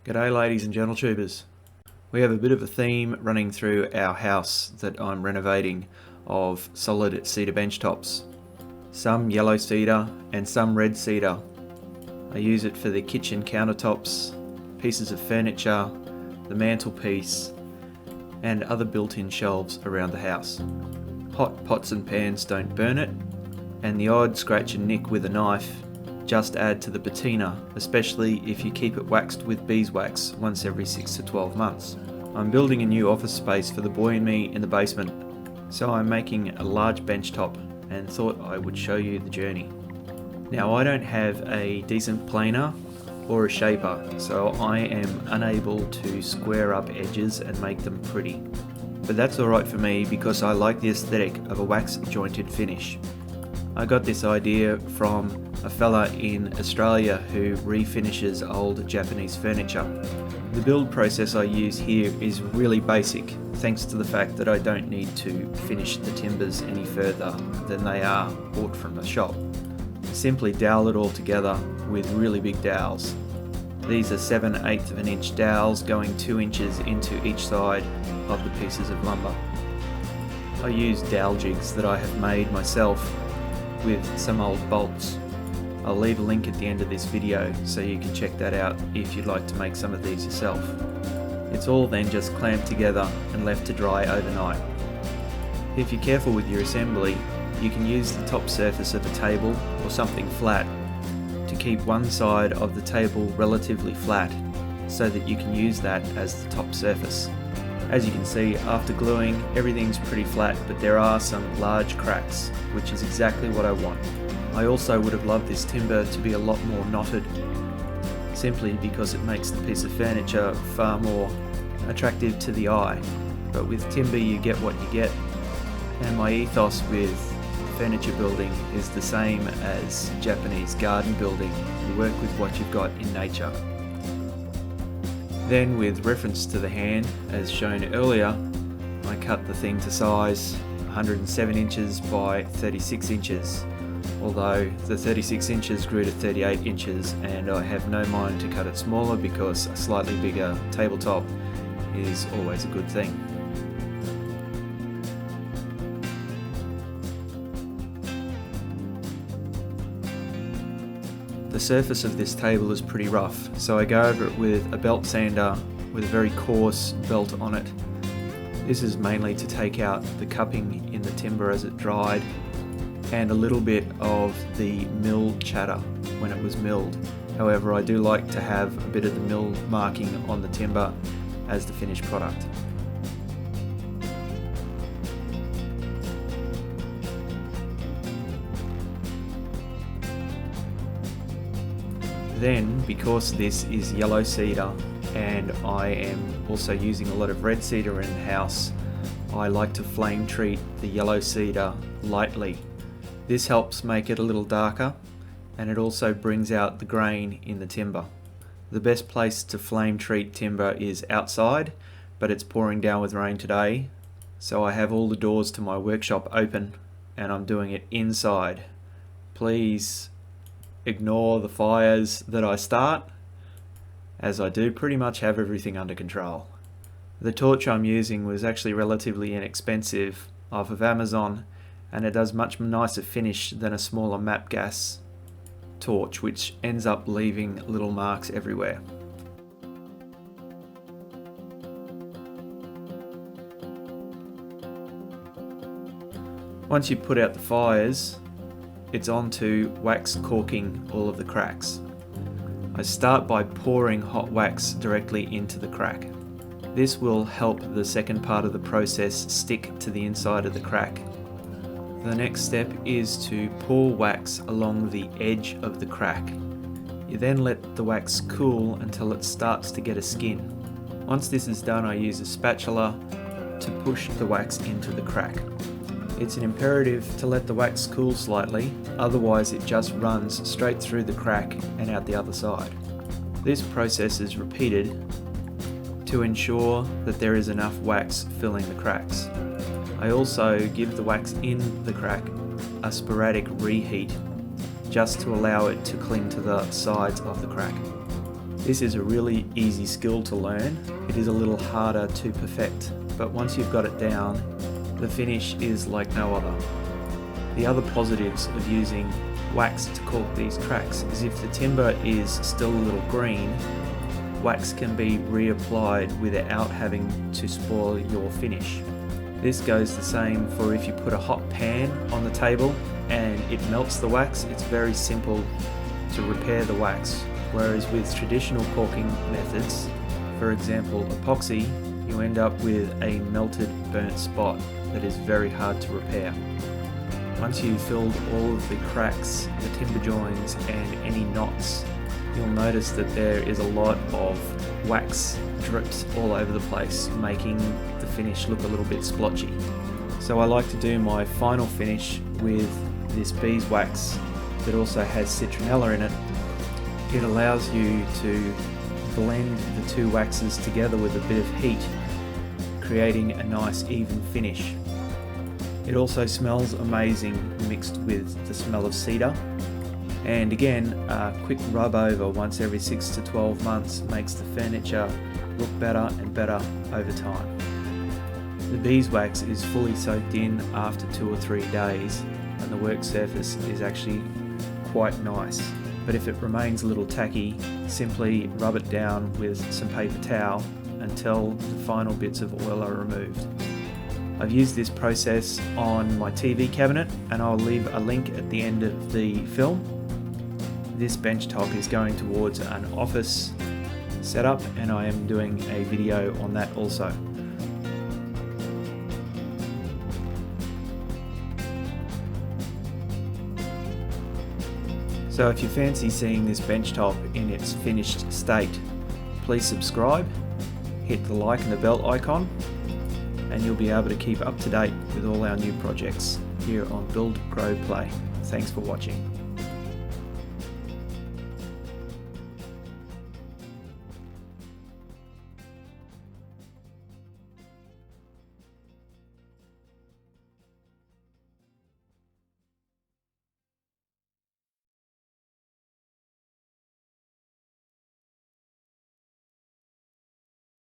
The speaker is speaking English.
G'day ladies and gentle tubers. We have a bit of a theme running through our house that I'm renovating of solid cedar bench tops. Some yellow cedar and some red cedar. I use it for the kitchen countertops, pieces of furniture, the mantelpiece and other built-in shelves around the house. Hot pots and pans don't burn it, and the odd scratch and nick with a knife just add to the patina, especially if you keep it waxed with beeswax once every 6 to 12 months. I'm building a new office space for the boy and me in the basement, so I'm making a large bench top and thought I would show you the journey. Now I don't have a decent planer or a shaper, so I am unable to square up edges and make them pretty. But that's alright for me because I like the aesthetic of a wax jointed finish. I got this idea from a fella in Australia who refinishes old Japanese furniture. The build process I use here is really basic, thanks to the fact that I don't need to finish the timbers any further than they are bought from the shop. Simply dowel it all together with really big dowels. These are 7/8 of an inch dowels going 2 inches into each side of the pieces of lumber. I use dowel jigs that I have made myself with some old bolts. I'll leave a link at the end of this video so you can check that out if you'd like to make some of these yourself. It's all then just clamped together and left to dry overnight. If you're careful with your assembly, you can use the top surface of a table or something flat to keep one side of the table relatively flat so that you can use that as the top surface. As you can see, after gluing, everything's pretty flat, but there are some large cracks, which is exactly what I want. I also would have loved this timber to be a lot more knotted, simply because it makes the piece of furniture far more attractive to the eye. But with timber you get what you get, and my ethos with furniture building is the same as Japanese garden building. You work with what you've got in nature. Then, with reference to the hand, as shown earlier, I cut the thing to size 107 inches by 36 inches, although the 36 inches grew to 38 inches and I have no mind to cut it smaller because a slightly bigger tabletop is always a good thing. The surface of this table is pretty rough, so I go over it with a belt sander with a very coarse belt on it. This is mainly to take out the cupping in the timber as it dried and a little bit of the mill chatter when it was milled. However, I do like to have a bit of the mill marking on the timber as the finished product. Then, because this is yellow cedar and I am also using a lot of red cedar in the house, I like to flame treat the yellow cedar lightly. This helps make it a little darker and it also brings out the grain in the timber. The best place to flame treat timber is outside, but it's pouring down with rain today, so I have all the doors to my workshop open and I'm doing it inside. Please ignore the fires that I start, as I do pretty much have everything under control. The torch I'm using was actually relatively inexpensive off of Amazon, and it does much nicer finish than a smaller map gas torch, which ends up leaving little marks everywhere. Once you put out the fires, it's on to wax caulking all of the cracks. I start by pouring hot wax directly into the crack. This will help the second part of the process stick to the inside of the crack. The next step is to pour wax along the edge of the crack. You then let the wax cool until it starts to get a skin. Once this is done, I use a spatula to push the wax into the crack. It's an imperative to let the wax cool slightly, otherwise it just runs straight through the crack and out the other side. This process is repeated to ensure that there is enough wax filling the cracks. I also give the wax in the crack a sporadic reheat just to allow it to cling to the sides of the crack. This is a really easy skill to learn. It is a little harder to perfect, but once you've got it down, the finish is like no other. The other positives of using wax to caulk these cracks is if the timber is still a little green, wax can be reapplied without having to spoil your finish. This goes the same for if you put a hot pan on the table and it melts the wax. It's very simple to repair the wax, whereas with traditional caulking methods, for example epoxy, you end up with a melted burnt spot that is very hard to repair. Once you've filled all of the cracks, the timber joins and any knots, you'll notice that there is a lot of wax drips all over the place, making the finish look a little bit splotchy. So I like to do my final finish with this beeswax that also has citronella in it. It allows you to blend the two waxes together with a bit of heat, creating a nice even finish. It also smells amazing mixed with the smell of cedar. And again, a quick rub over once every 6 to 12 months makes the furniture look better and better over time. The beeswax is fully soaked in after 2 or 3 days, and the work surface is actually quite nice. But if it remains a little tacky, simply rub it down with some paper towel until the final bits of oil are removed. I've used this process on my TV cabinet, and I'll leave a link at the end of the film. This bench top is going towards an office setup, and I am doing a video on that also. So if you fancy seeing this bench top in its finished state, please subscribe, hit the like and the bell icon, and you'll be able to keep up to date with all our new projects here on Build, Grow, Play. Thanks for watching.